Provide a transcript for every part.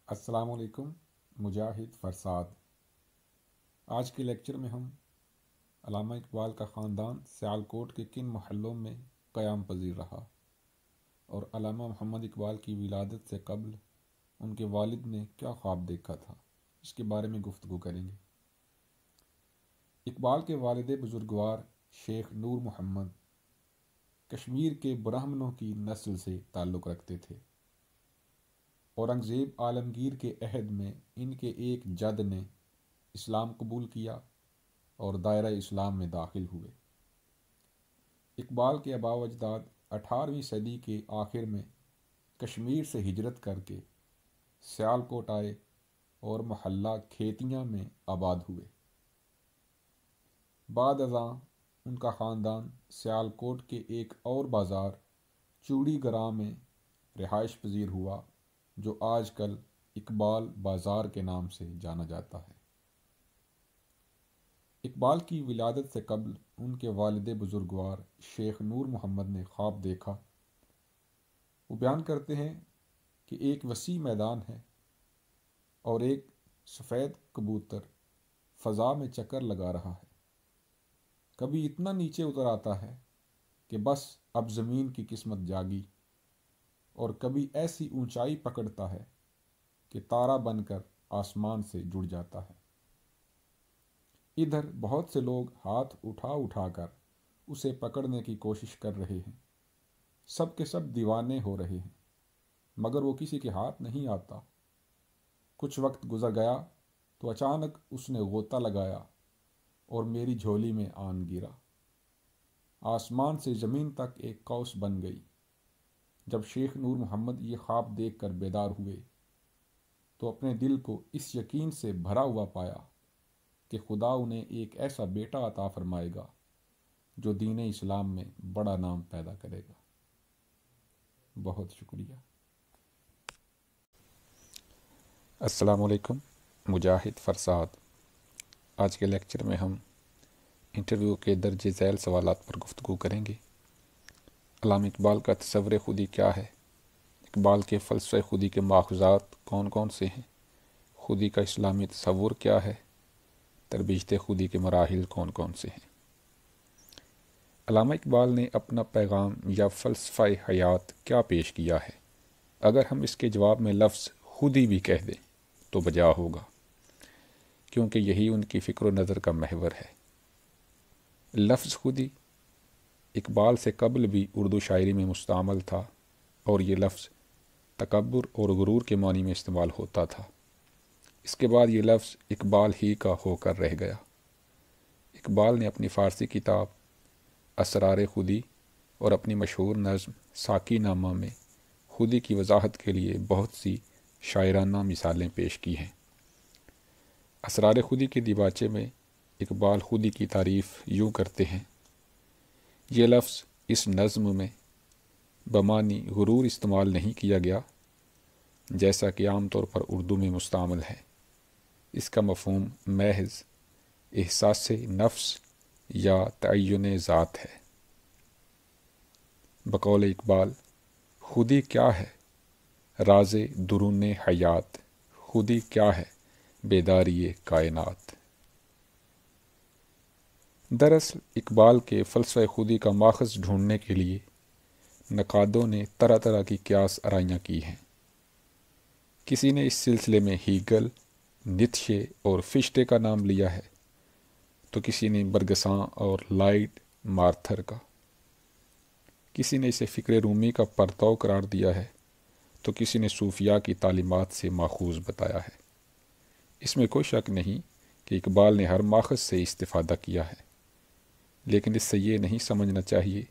السلام علیکم مجاہد فرساد۔ آج کے لیکچر میں ہم علامہ اقبال کا خاندان سیالکوٹ کے کن محلوں میں قیام پذیر رہا اور علامہ محمد اقبال کی ولادت سے قبل ان کے والد نے کیا خواب دیکھا تھا، اس کے بارے میں گفتگو کریں گے۔ اقبال کے والد بزرگوار شیخ نور محمد کشمیر کے برہمنوں کی نسل سے تعلق رکھتے تھے۔ اورنگزیب عالمگیر کے عہد میں ان کے ایک جد نے اسلام قبول کیا اور دائرہ اسلام میں داخل ہوئے۔ اقبال کے آباء و اجداد 18ویں صدی کے آخر میں کشمیر سے ہجرت کر کے سیالکوٹ آئے اور محلہ کھیتیاں میں آباد ہوئے۔ بعد ازاں ان کا خاندان سیالکوٹ کے ایک اور بازار چوڑی گراں میں رہائش پذیر ہوا، جو آج کل اقبال بازار کے نام سے جانا جاتا ہے۔ اقبال کی ولادت سے قبل ان کے والد بزرگوار شیخ نور محمد نے خواب دیکھا۔ وہ بیان کرتے ہیں کہ ایک وسیع میدان ہے اور ایک سفید کبوتر فضا میں چکر لگا رہا ہے۔ کبھی اتنا نیچے اتر آتا ہے کہ بس اب زمین کی قسمت جاگی، اور کبھی ایسی اونچائی پکڑتا ہے کہ تارا بن کر آسمان سے جڑ جاتا ہے۔ ادھر بہت سے لوگ ہاتھ اٹھا اٹھا کر اسے پکڑنے کی کوشش کر رہے ہیں، سب کے سب دیوانے ہو رہے ہیں، مگر وہ کسی کے ہاتھ نہیں آتا۔ کچھ وقت گزر گیا تو اچانک اس نے غوطہ لگایا اور میری جھولی میں آن گرا۔ آسمان سے زمین تک ایک قوس بن گئی۔ جب شیخ نور محمد یہ خواب دیکھ کر بیدار ہوئے تو اپنے دل کو اس یقین سے بھرا ہوا پایا کہ خدا انہیں ایک ایسا بیٹا عطا فرمائے گا جو دین اسلام میں بڑا نام پیدا کرے گا۔ بہت شکریہ۔ السلام علیکم مجاہد فرساد۔ آج کے لیکچر میں ہم انٹرویو کے درج ذیل سوالات پر گفتگو کریں گے۔ علامہ اقبال کا تصور خودی کیا ہے؟ اقبال کے فلسفہ خودی کے ماخذات کون کون سے ہیں؟ خودی کا اسلامی تصور کیا ہے؟ تربیت خودی کے مراحل کون کون سے ہیں؟ علامہ اقبال نے اپنا پیغام یا فلسفہ حیات کیا پیش کیا ہے؟ اگر ہم اس کے جواب میں لفظ خودی بھی کہہ دیں تو بجا ہوگا، کیونکہ یہی ان کی فکر و نظر کا محور ہے۔ لفظ خودی اقبال سے قبل بھی اردو شاعری میں مستعمل تھا، اور یہ لفظ تکبر اور غرور کے معنی میں استعمال ہوتا تھا۔ اس کے بعد یہ لفظ اقبال ہی کا ہو کر رہ گیا۔ اقبال نے اپنی فارسی کتاب اسرار خودی اور اپنی مشہور نظم ساقی نامہ میں خودی کی وضاحت کے لیے بہت سی شاعرانہ مثالیں پیش کی ہیں۔ اسرار خودی کے دیباچے میں اقبال خودی کی تعریف یوں کرتے ہیں: یہ لفظ اس نظم میں بمعنی غرور استعمال نہیں کیا گیا، جیسا کہ عام طور پر اردو میں مستعمل ہے۔ اس کا مفہوم محض احساس نفس یا تعین ذات ہے۔ بقول اقبال، خودی کیا ہے راز درون حیات، خودی کیا ہے بیداری کائنات۔ دراصل اقبال کے فلسفہ خودی کا ماخذ ڈھونڈنے کے لیے نقادوں نے طرح طرح کی قیاس آرائیاں کی ہیں۔ کسی نے اس سلسلے میں ہیگل، نیتشے اور فشتے کا نام لیا ہے، تو کسی نے برگساں اور لائٹ مارتھر کا۔ کسی نے اسے فکر رومی کا پرتو قرار دیا ہے، تو کسی نے صوفیاء کی تعلیمات سے ماخوذ بتایا ہے۔ اس میں کوئی شک نہیں کہ اقبال نے ہر ماخذ سے استفادہ کیا ہے، لیکن اس سے یہ نہیں سمجھنا چاہیے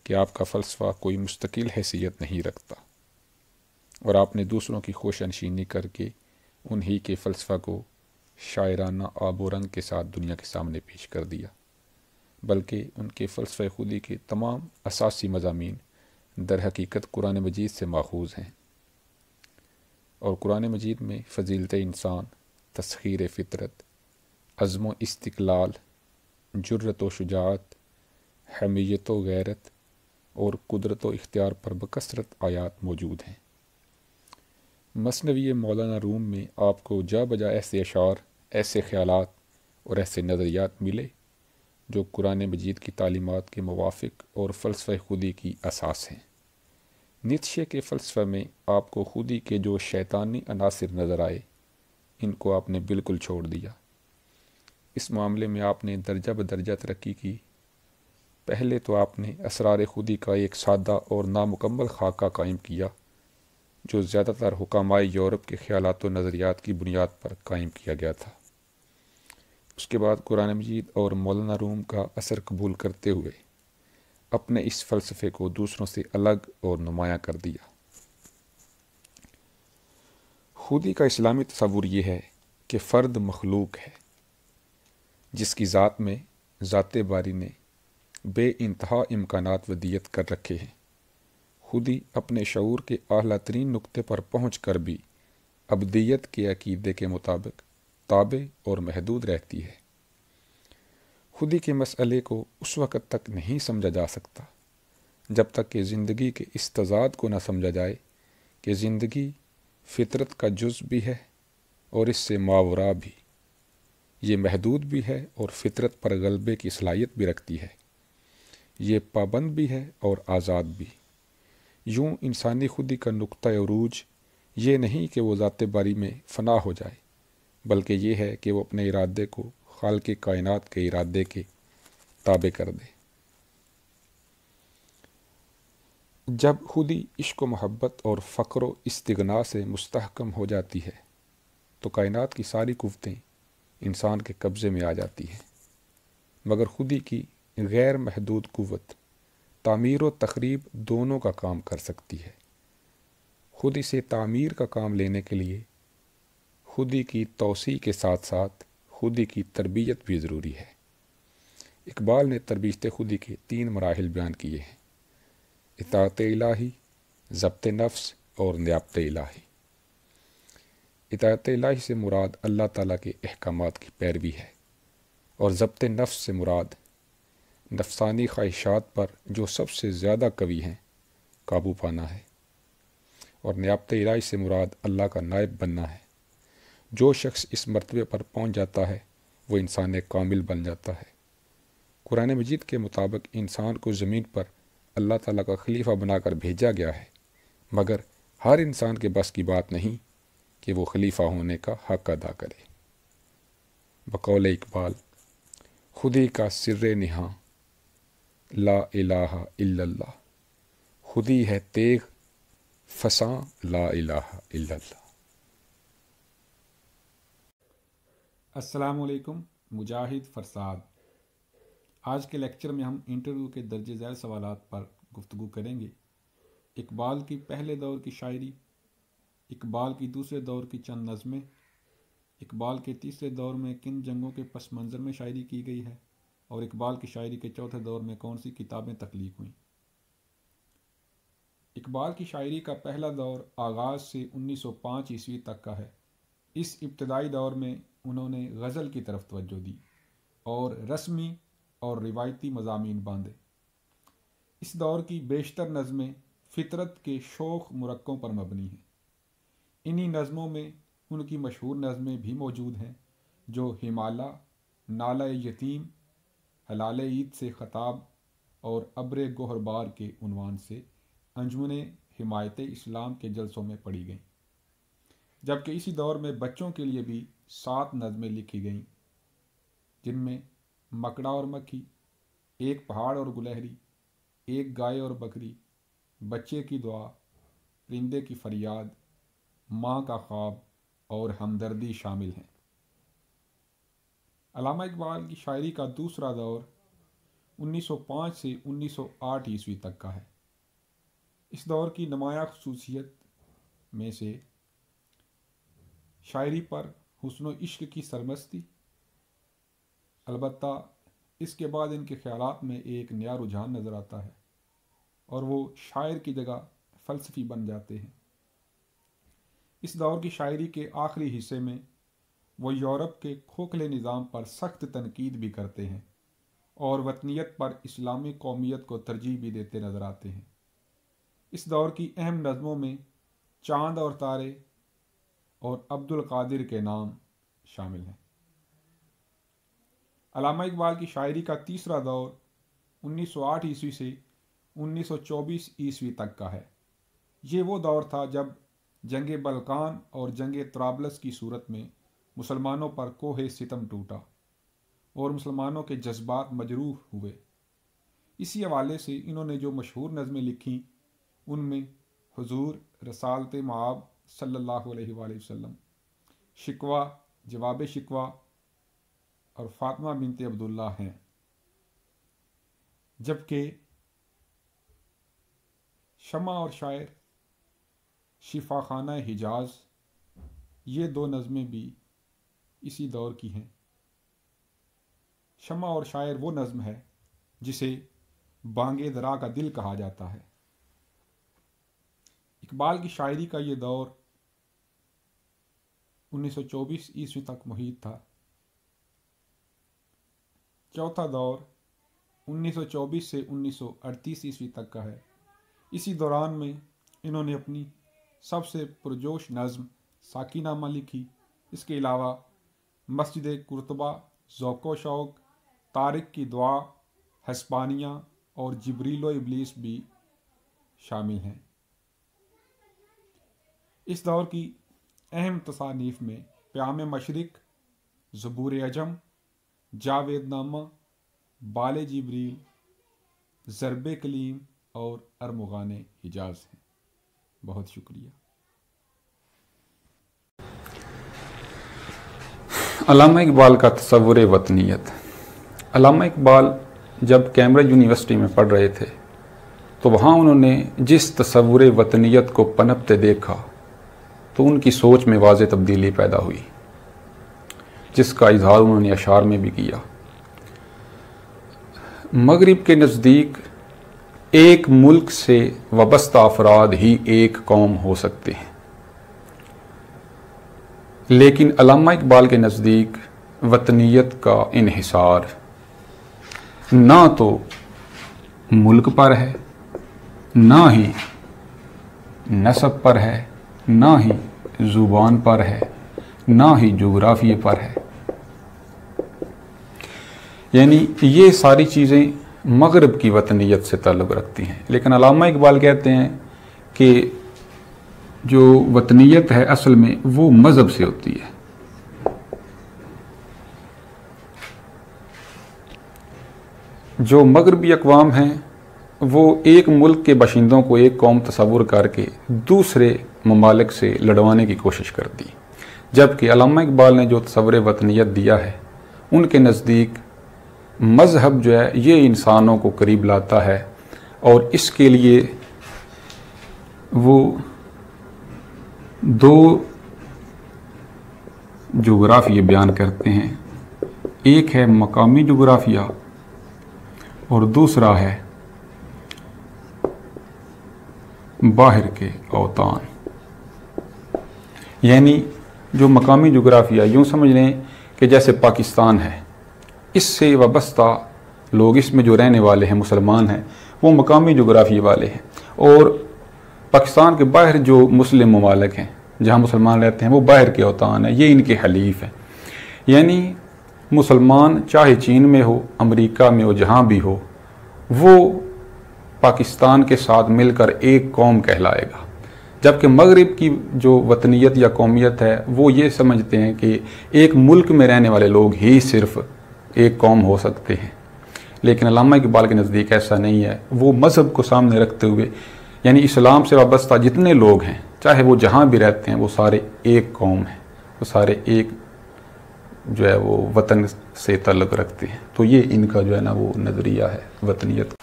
کہ آپ کا فلسفہ کوئی مستقل حیثیت نہیں رکھتا اور آپ نے دوسروں کی خوش انشینی کر کے انہی کے فلسفہ کو شاعرانہ آب و رنگ کے ساتھ دنیا کے سامنے پیش کر دیا، بلکہ ان کے فلسفہ خودی کے تمام اساسی مضامین در حقیقت قرآن مجید سے ماخوذ ہیں، اور قرآن مجید میں فضیلت انسان، تسخیر فطرت، عزم و استقلال، جرت و شجاعت، حمیت و غیرت اور قدرت و اختیار پر بکثرت آیات موجود ہیں۔ مثنوی مولانا روم میں آپ کو جا بجا ایسے اشعار، ایسے خیالات اور ایسے نظریات ملے جو قرآن مجید کی تعلیمات کے موافق اور فلسفہ خودی کی اساس ہیں۔ نیتشے کے فلسفہ میں آپ کو خودی کے جو شیطانی عناصر نظر آئے، ان کو آپ نے بالکل چھوڑ دیا۔ اس معاملے میں آپ نے درجہ بدرجہ ترقی کی۔ پہلے تو آپ نے اسرار خودی کا ایک سادہ اور نامکمل خاکہ قائم کیا جو زیادہ تر حکامائے یورپ کے خیالات و نظریات کی بنیاد پر قائم کیا گیا تھا۔ اس کے بعد قرآن مجید اور مولانا روم کا اثر قبول کرتے ہوئے اپنے اس فلسفے کو دوسروں سے الگ اور نمایاں کر دیا۔ خودی کا اسلامی تصور یہ ہے کہ فرد مخلوق ہے جس کی ذات میں ذات باری نے بے انتہا امکانات ودیت کر رکھے ہیں۔ خودی اپنے شعور کے اعلیٰ ترین نقطے پر پہنچ کر بھی ابدیت کے عقیدے کے مطابق تابع اور محدود رہتی ہے۔ خودی کے مسئلے کو اس وقت تک نہیں سمجھا جا سکتا جب تک کہ زندگی کے اس تضاد کو نہ سمجھا جائے کہ زندگی فطرت کا جز بھی ہے اور اس سے ماورا بھی، یہ محدود بھی ہے اور فطرت پر غلبے کی صلاحیت بھی رکھتی ہے، یہ پابند بھی ہے اور آزاد بھی۔ یوں انسانی خودی کا نقطہ عروج یہ نہیں کہ وہ ذات باری میں فنا ہو جائے، بلکہ یہ ہے کہ وہ اپنے ارادے کو خالق کائنات کے ارادے کے تابع کر دے۔ جب خودی عشق و محبت اور فقر و استغنا سے مستحکم ہو جاتی ہے تو کائنات کی ساری قوتیں انسان کے قبضے میں آ جاتی ہیں، مگر خودی کی غیر محدود قوت تعمیر و تخریب دونوں کا کام کر سکتی ہے۔ خودی سے تعمیر کا کام لینے کے لیے خودی کی توسیع کے ساتھ ساتھ خودی کی تربیت بھی ضروری ہے۔ اقبال نے تربیت خودی کے 3 مراحل بیان کیے ہیں: اطاعت الہی، ضبط نفس اور نیابت الہی۔ اطاعت الہی سے مراد اللہ تعالیٰ کے احکامات کی پیروی ہے، اور ضبط نفس سے مراد نفسانی خواہشات پر جو سب سے زیادہ قوی ہیں قابو پانا ہے، اور نیابت الہی سے مراد اللہ کا نائب بننا ہے۔ جو شخص اس مرتبے پر پہنچ جاتا ہے وہ انسان کامل بن جاتا ہے۔ قرآن مجید کے مطابق انسان کو زمین پر اللہ تعالیٰ کا خلیفہ بنا کر بھیجا گیا ہے، مگر ہر انسان کے بس کی بات نہیں کہ وہ خلیفہ ہونے کا حق ادا کرے۔ بقول اقبال، خودی کا سر نہاں لا الہ الا اللہ، خودی ہے تیغ فساں لا الہ الا اللہ۔ السلام علیکم، مجاہد فرساد۔ آج کے لیکچر میں ہم انٹرویو کے درج ذیل سوالات پر گفتگو کریں گے۔ اقبال کی پہلے دور کی شاعری، اقبال کی دوسرے دور کی چند نظمیں، اقبال کے تیسرے دور میں کن جنگوں کے پس منظر میں شاعری کی گئی ہے، اور اقبال کی شاعری کے چوتھے دور میں کون سی کتابیں تخلیق ہوئیں۔ اقبال کی شاعری کا پہلا دور آغاز سے 1905 عیسوی تک کا ہے۔ اس ابتدائی دور میں انہوں نے غزل کی طرف توجہ دی اور رسمی اور روایتی مضامین باندھے۔ اس دور کی بیشتر نظمیں فطرت کے شوخ مرقوں پر مبنی ہیں۔ انہی نظموں میں ان کی مشہور نظمیں بھی موجود ہیں جو ہمالہ، نالہ یتیم، ہلال عید سے خطاب اور ابر گوہر بار کے عنوان سے انجمن حمایت اسلام کے جلسوں میں پڑھی گئیں، جبکہ اسی دور میں بچوں کے لیے بھی 7 نظمیں لکھی گئیں، جن میں مکڑا اور مکھی، ایک پہاڑ اور گلہری، ایک گائے اور بکری، بچے کی دعا، پرندے کی فریاد، ماں کا خواب اور ہمدردی شامل ہیں۔ علامہ اقبال کی شاعری کا دوسرا دور 1905 سے 1908 عیسوی تک کا ہے۔ اس دور کی نمایاں خصوصیت میں سے شاعری پر حسن و عشق کی سرمستی، البتہ اس کے بعد ان کے خیالات میں ایک نیا رجحان نظر آتا ہے اور وہ شاعر کی جگہ فلسفی بن جاتے ہیں۔ اس دور کی شاعری کے آخری حصے میں وہ یورپ کے کھوکھلے نظام پر سخت تنقید بھی کرتے ہیں اور وطنیت پر اسلامی قومیت کو ترجیح بھی دیتے نظر آتے ہیں۔ اس دور کی اہم نظموں میں چاند اور تارے، اور عبد القادر کے نام شامل ہیں۔ علامہ اقبال کی شاعری کا تیسرا دور 1908 عیسوی سے 1924 عیسوی تک کا ہے۔ یہ وہ دور تھا جب جنگ بلقان اور جنگ طرابلس کی صورت میں مسلمانوں پر کوہ ستم ٹوٹا اور مسلمانوں کے جذبات مجروح ہوئے۔ اسی حوالے سے انہوں نے جو مشہور نظمیں لکھیں ان میں حضور رسالت مآب صلی اللہ علیہ وآلہ وسلم، شکوہ، جواب شکوہ اور فاطمہ بنت عبداللہ ہیں، جبکہ شمع اور شاعر، شفا خانہ حجاز، یہ دو نظمیں بھی اسی دور کی ہیں۔ شمع اور شاعر وہ نظم ہے جسے بانگ درا کا دل کہا جاتا ہے۔ اقبال کی شاعری کا یہ دور 1924 عیسوی تک محیط تھا۔ چوتھا دور 1924 سے 1938 عیسوی تک کا ہے۔ اسی دوران میں انہوں نے اپنی سب سے پرجوش نظم ساقی نامہ لکھی۔ اس کے علاوہ مسجد قرطبہ، ذوق و شوق، طارق کی دعا، ہسپانیہ اور جبریل و ابلیس بھی شامل ہیں۔ اس دور کی اہم تصانیف میں پیام مشرق، زبور عجم، جاوید نامہ، بال جبریل، ضرب کلیم اور ارمغان حجاز ہیں۔ بہت شکریہ۔ علامہ اقبال کا تصور وطنیت۔ علامہ اقبال جب کیمبرج یونیورسٹی میں پڑھ رہے تھے تو وہاں انہوں نے جس تصور وطنیت کو پنپتے دیکھا تو ان کی سوچ میں واضح تبدیلی پیدا ہوئی، جس کا اظہار انہوں نے اشعار میں بھی کیا۔ مغرب کے نزدیک ایک ملک سے وابستہ افراد ہی ایک قوم ہو سکتے ہیں، لیکن علامہ اقبال کے نزدیک وطنیت کا انحصار نہ تو ملک پر ہے، نہ ہی نسب پر ہے، نہ ہی زبان پر ہے، نہ ہی جغرافیے پر ہے۔ یعنی یہ ساری چیزیں مغرب کی وطنیت سے تعلق رکھتی ہیں، لیکن علامہ اقبال کہتے ہیں کہ جو وطنیت ہے اصل میں وہ مذہب سے ہوتی ہے۔ جو مغربی اقوام ہیں وہ ایک ملک کے باشندوں کو ایک قوم تصور کر کے دوسرے ممالک سے لڑوانے کی کوشش کرتی، جبکہ علامہ اقبال نے جو تصور وطنیت دیا ہے ان کے نزدیک مذہب جو ہے یہ انسانوں کو قریب لاتا ہے، اور اس کے لیے وہ دو جغرافیے بیان کرتے ہیں، ایک ہے مقامی جغرافیہ اور دوسرا ہے باہر کے اوطان۔ یعنی جو مقامی جغرافیہ یوں سمجھ لیں کہ جیسے پاکستان ہے، اس سے وابستہ لوگ، اس میں جو رہنے والے ہیں مسلمان ہیں وہ مقامی جغرافیے والے ہیں، اور پاکستان کے باہر جو مسلم ممالک ہیں جہاں مسلمان رہتے ہیں وہ باہر کے اوطان ہیں، یہ ان کے حلیف ہیں۔ یعنی مسلمان چاہے چین میں ہو، امریکہ میں ہو، جہاں بھی ہو، وہ پاکستان کے ساتھ مل کر ایک قوم کہلائے گا، جبکہ مغرب کی جو وطنیت یا قومیت ہے وہ یہ سمجھتے ہیں کہ ایک ملک میں رہنے والے لوگ ہی صرف ایک قوم ہو سکتے ہیں۔ لیکن علامہ اقبال کے نزدیک ایسا نہیں ہے۔ وہ مذہب کو سامنے رکھتے ہوئے، یعنی اسلام سے وابستہ جتنے لوگ ہیں چاہے وہ جہاں بھی رہتے ہیں وہ سارے ایک قوم ہیں، وہ سارے ایک جو ہے وہ وطن سے تعلق رکھتے ہیں۔ تو یہ ان کا جو ہے نا وہ نظریہ ہے وطنیت۔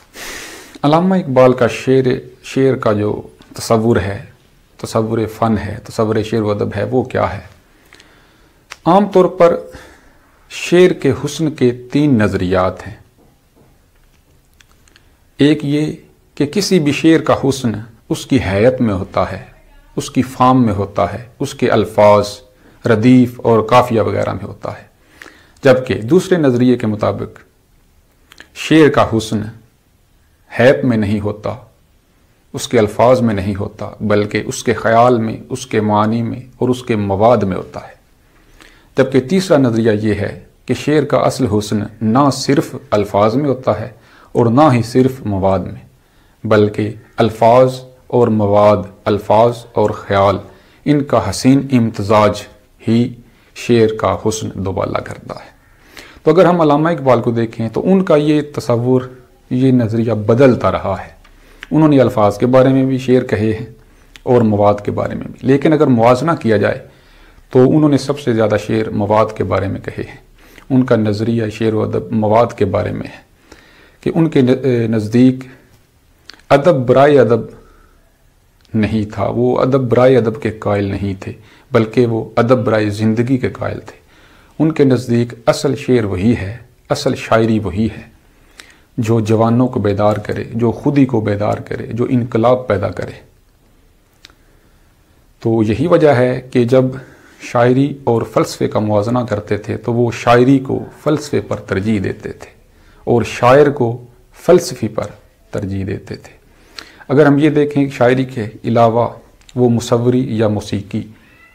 علامہ اقبال کا شعر کا جو تصور ہے، تصور فن ہے، تصور شعر و ادب ہے، وہ کیا ہے؟ عام طور پر شعر کے حسن کے 3 نظریات ہیں۔ ایک یہ کہ کسی بھی شعر کا حسن اس کی حیت میں ہوتا ہے، اس کی فارم میں ہوتا ہے، اس کے الفاظ، ردیف اور قافیہ وغیرہ میں ہوتا ہے، جبکہ دوسرے نظریے کے مطابق شعر کا حسن حیت میں نہیں ہوتا، اس کے الفاظ میں نہیں ہوتا، بلکہ اس کے خیال میں، اس کے معانی میں اور اس کے مواد میں ہوتا ہے۔ جبکہ تیسرا نظریہ یہ ہے کہ شعر کا اصل حسن نہ صرف الفاظ میں ہوتا ہے اور نہ ہی صرف مواد میں، بلکہ الفاظ اور مواد، الفاظ اور خیال، ان کا حسین امتزاج ہی شعر کا حسن دوبالا کرتا ہے۔ تو اگر ہم علامہ اقبال کو دیکھیں تو ان کا یہ تصور، یہ نظریہ بدلتا رہا ہے۔ انہوں نے الفاظ کے بارے میں بھی شعر کہے ہیں اور مواد کے بارے میں بھی، لیکن اگر موازنہ کیا جائے تو انہوں نے سب سے زیادہ شعر مواد کے بارے میں کہے ہیں۔ ان کا نظریہ شعر و ادب مواد کے بارے میں ہے کہ ان کے نزدیک ادب برائے ادب نہیں تھا، وہ ادب برائے ادب کے قائل نہیں تھے، بلکہ وہ ادب برائے زندگی کے قائل تھے۔ ان کے نزدیک اصل شعر وہی ہے، اصل شاعری وہی ہے جو جوانوں کو بیدار کرے، جو خودی کو بیدار کرے، جو انقلاب پیدا کرے۔ تو یہی وجہ ہے کہ جب شاعری اور فلسفے کا موازنہ کرتے تھے تو وہ شاعری کو فلسفے پر ترجیح دیتے تھے اور شاعر کو فلسفی پر ترجیح دیتے تھے۔ اگر ہم یہ دیکھیں شاعری کے علاوہ وہ مصوری یا موسیقی،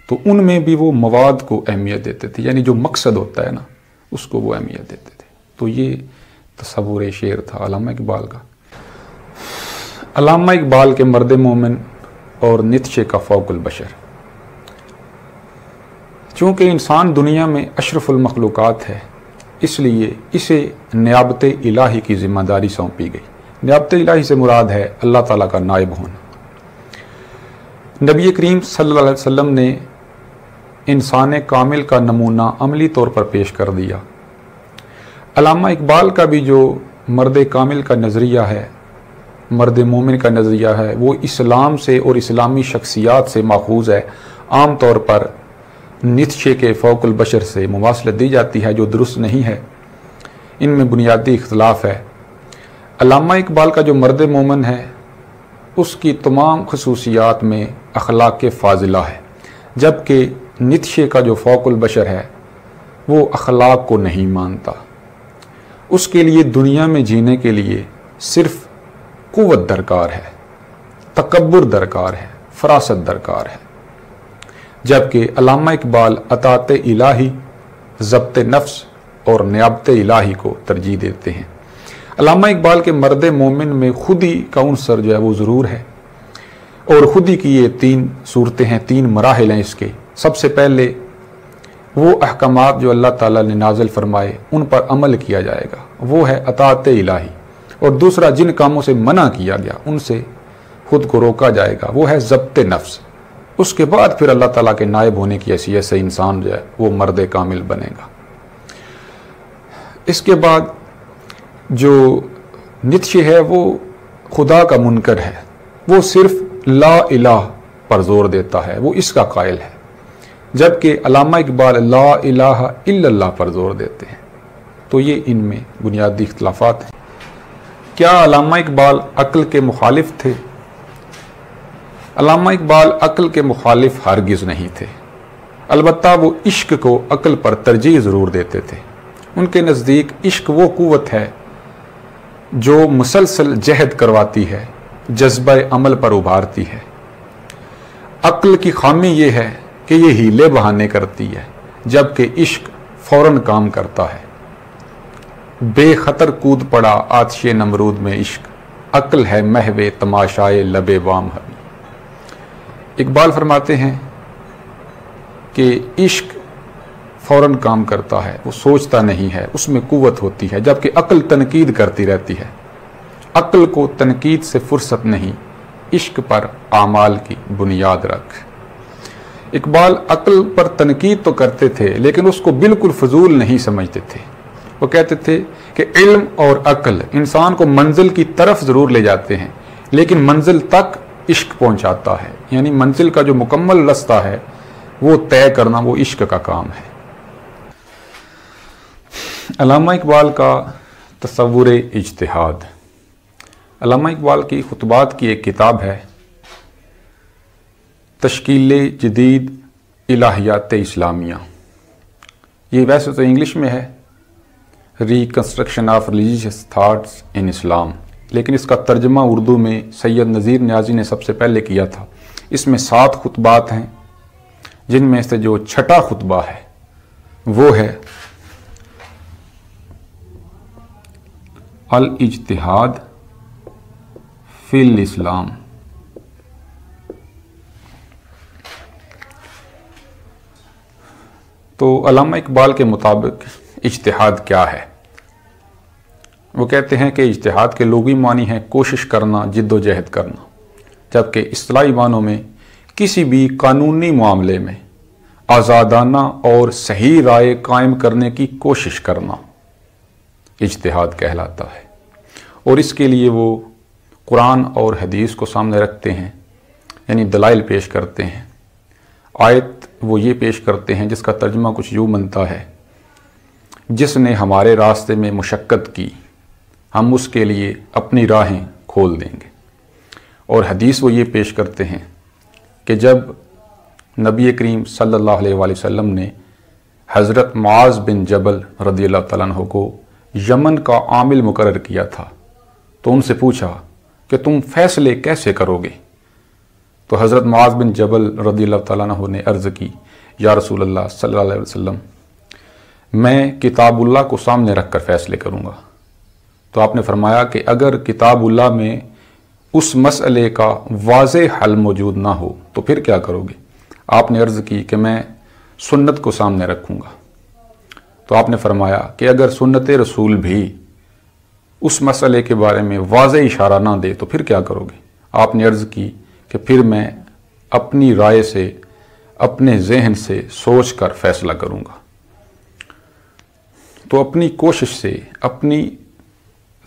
تو ان میں بھی وہ مواد کو اہمیت دیتے تھے، یعنی جو مقصد ہوتا ہے نا اس کو وہ اہمیت دیتے تھے۔ تو یہ تصور شعر تھا علامہ اقبال کا۔ علامہ اقبال کے مرد مومن اور نیتشے کا فوق البشر۔ چونکہ انسان دنیا میں اشرف المخلوقات ہے، اس لیے اسے نیابت الہی کی ذمہ داری سونپی گئی۔ نیابت الہی سے مراد ہے اللہ تعالیٰ کا نائب ہونا۔ نبی کریم صلی اللہ علیہ وسلم نے انسان کامل کا نمونہ عملی طور پر پیش کر دیا۔ علامہ اقبال کا بھی جو مرد کامل کا نظریہ ہے، مرد مومن کا نظریہ ہے، وہ اسلام سے اور اسلامی شخصیات سے ماخوذ ہے۔ عام طور پر نیتشے کے فوق البشر سے مماثلت دی جاتی ہے جو درست نہیں ہے، ان میں بنیادی اختلاف ہے۔ علامہ اقبال کا جو مرد مومن ہے اس کی تمام خصوصیات میں اخلاق فاضلہ ہے، جبکہ نیتشے کا جو فوق البشر ہے وہ اخلاق کو نہیں مانتا۔ اس کے لیے دنیا میں جینے کے لیے صرف قوت درکار ہے، تکبر درکار ہے، فراست درکار ہے، جبکہ علامہ اقبال اطاعت الہی، ضبط نفس اور نیابت الہی کو ترجیح دیتے ہیں۔ علامہ اقبال کے مرد مومن میں خودی کا عنصر جو ہے وہ ضرور ہے، اور خودی کی یہ 3 صورتیں ہیں، 3 مراحل ہیں اس کے۔ سب سے پہلے وہ احکامات جو اللہ تعالیٰ نے نازل فرمائے ان پر عمل کیا جائے گا، وہ ہے اطاعت الہی۔ اور دوسرا جن کاموں سے منع کیا گیا ان سے خود کو روکا جائے گا، وہ ہے ضبط نفس۔ اس کے بعد پھر اللہ تعالیٰ کے نائب ہونے کی حیثیت سے انسان جو ہے وہ مرد کامل بنے گا۔ اس کے بعد جو نیتشے ہے وہ خدا کا منکر ہے، وہ صرف لا الہ پر زور دیتا ہے، وہ اس کا قائل ہے، جبکہ علامہ اقبال لا الہ الا اللہ پر زور دیتے ہیں۔ تو یہ ان میں بنیادی اختلافات ہیں۔ کیا علامہ اقبال عقل کے مخالف تھے؟ علامہ اقبال عقل کے مخالف ہرگز نہیں تھے، البتہ وہ عشق کو عقل پر ترجیح ضرور دیتے تھے۔ ان کے نزدیک عشق وہ قوت ہے جو مسلسل جہد کرواتی ہے، جذبہ عمل پر ابھارتی ہے۔ عقل کی خامی یہ ہے کہ یہ ہیلے بہانے کرتی ہے، جبکہ عشق فوراً کام کرتا ہے۔ بے خطر کود پڑا آتش نمرود میں عشق، عقل ہے محو تماشائے لب وام ہمی۔ اقبال فرماتے ہیں کہ عشق فوراً کام کرتا ہے، وہ سوچتا نہیں ہے، اس میں قوت ہوتی ہے، جبکہ عقل تنقید کرتی رہتی ہے۔ عقل کو تنقید سے فرصت نہیں، عشق پر اعمال کی بنیاد رکھ۔ اقبال عقل پر تنقید تو کرتے تھے لیکن اس کو بالکل فضول نہیں سمجھتے تھے۔ وہ کہتے تھے کہ علم اور عقل انسان کو منزل کی طرف ضرور لے جاتے ہیں لیکن منزل تک عشق پہنچاتا ہے، یعنی منزل کا جو مکمل رستہ ہے وہ طے کرنا وہ عشق کا کام ہے۔ علامہ اقبال کا تصور اجتہاد۔ علامہ اقبال کی خطبات کی ایک کتاب ہے تشکیل جدید الہیات اسلامیہ۔ یہ ویسے تو انگلش میں ہے، reconstruction of religious thoughts in Islam, لیکن اس کا ترجمہ اردو میں سید نذیر نیازی نے سب سے پہلے کیا تھا۔ اس میں 7 خطبات ہیں، جن میں سے جو چھٹا خطبہ ہے وہ ہے الاجتہاد فی الاسلام۔ تو علامہ اقبال کے مطابق اجتہاد کیا ہے؟ وہ کہتے ہیں کہ اجتہاد کے لغوی معنی ہے کوشش کرنا، جد و جہد کرنا، جبکہ اصطلاحی معنوں میں کسی بھی قانونی معاملے میں آزادانہ اور صحیح رائے قائم کرنے کی کوشش کرنا اجتہاد کہلاتا ہے۔ اور اس کے لیے وہ قرآن اور حدیث کو سامنے رکھتے ہیں، یعنی دلائل پیش کرتے ہیں۔ آیت وہ یہ پیش کرتے ہیں جس کا ترجمہ کچھ یوں بنتا ہے: جس نے ہمارے راستے میں مشقت کی ہم اس کے لیے اپنی راہیں کھول دیں گے۔ اور حدیث وہ یہ پیش کرتے ہیں کہ جب نبی کریم صلی اللہ علیہ وآلہ وسلم نے حضرت معاذ بن جبل رضی اللہ تعالیٰ عنہ کو یمن کا عامل مقرر کیا تھا تو ان سے پوچھا کہ تم فیصلے کیسے کرو گے؟ تو حضرت معاذ بن جبل رضی اللہ تعالیٰ عنہ نے عرض کی: یا رسول اللہ صلی اللہ علیہ وسلم، میں کتاب اللہ کو سامنے رکھ کر فیصلے کروں گا۔ تو آپ نے فرمایا کہ اگر کتاب اللہ میں اس مسئلے کا واضح حل موجود نہ ہو تو پھر کیا کرو گے؟ آپ نے عرض کی کہ میں سنت کو سامنے رکھوں گا۔ تو آپ نے فرمایا کہ اگر سنت رسول بھی اس مسئلے کے بارے میں واضح اشارہ نہ دے تو پھر کیا کرو گے؟ آپ نے عرض کی کہ پھر میں اپنی رائے سے، اپنے ذہن سے سوچ کر فیصلہ کروں گا۔ تو اپنی کوشش سے، اپنی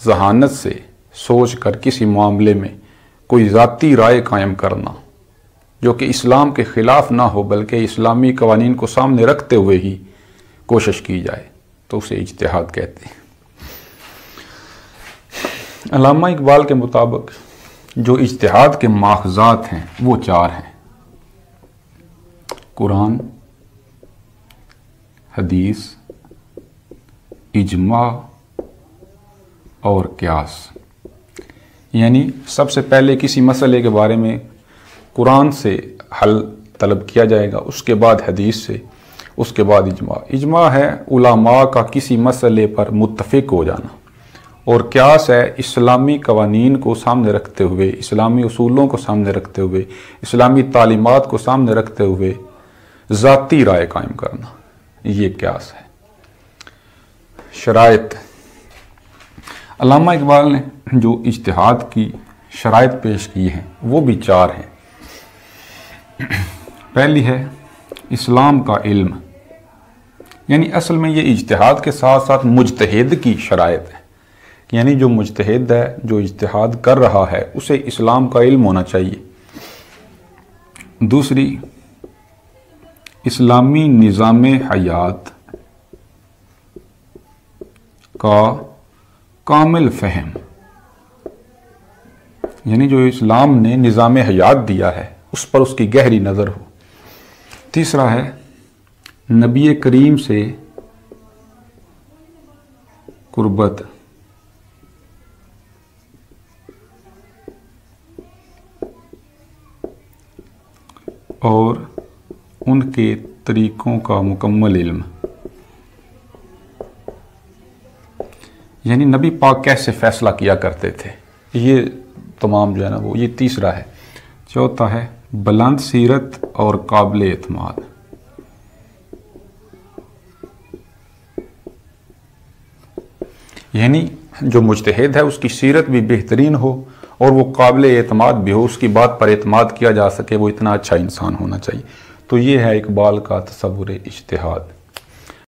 ذہانت سے سوچ کر کسی معاملے میں کوئی ذاتی رائے قائم کرنا جو کہ اسلام کے خلاف نہ ہو بلکہ اسلامی قوانین کو سامنے رکھتے ہوئے ہی کوشش کی جائے تو اسے اجتہاد کہتے ہیں۔ علامہ اقبال کے مطابق جو اجتہاد کے ماخذات ہیں وہ 4 ہیں: قرآن، حدیث، اجماع اور قیاس۔ یعنی سب سے پہلے کسی مسئلے کے بارے میں قرآن سے حل طلب کیا جائے گا، اس کے بعد حدیث سے، اس کے بعد اجماع۔ اجماع ہے علماء کا کسی مسئلے پر متفق ہو جانا، اور قیاس ہے اسلامی قوانین کو سامنے رکھتے ہوئے، اسلامی اصولوں کو سامنے رکھتے ہوئے، اسلامی تعلیمات کو سامنے رکھتے ہوئے ذاتی رائے قائم کرنا، یہ قیاس ہے۔ شرائط، علامہ اقبال نے جو اجتہاد کی شرائط پیش کی ہیں وہ بھی 4 ہیں۔ پہلی ہے اسلام کا علم، یعنی اصل میں یہ اجتہاد کے ساتھ ساتھ مجتہد کی شرائط ہے، یعنی جو مجتہد ہے، جو اجتہاد کر رہا ہے، اسے اسلام کا علم ہونا چاہیے۔ دوسری، اسلامی نظام حیات کا کامل فہم، یعنی جو اسلام نے نظام حیات دیا ہے اس پر اس کی گہری نظر ہو۔ تیسرا ہے نبی کریم سے قربت، اور ان کے طریقوں کا مکمل علم، یعنی نبی پاک کیسے فیصلہ کیا کرتے تھے، یہ تمام جو ہے نا وہ یہ تیسرا ہے۔ چوتھا ہے بلند سیرت اور قابل اعتماد، یعنی جو مجتہد ہے اس کی سیرت بھی بہترین ہو اور وہ قابل اعتماد بھی ہو، اس کی بات پر اعتماد کیا جا سکے، وہ اتنا اچھا انسان ہونا چاہیے۔ تو یہ ہے اقبال کا تصور اجتہاد۔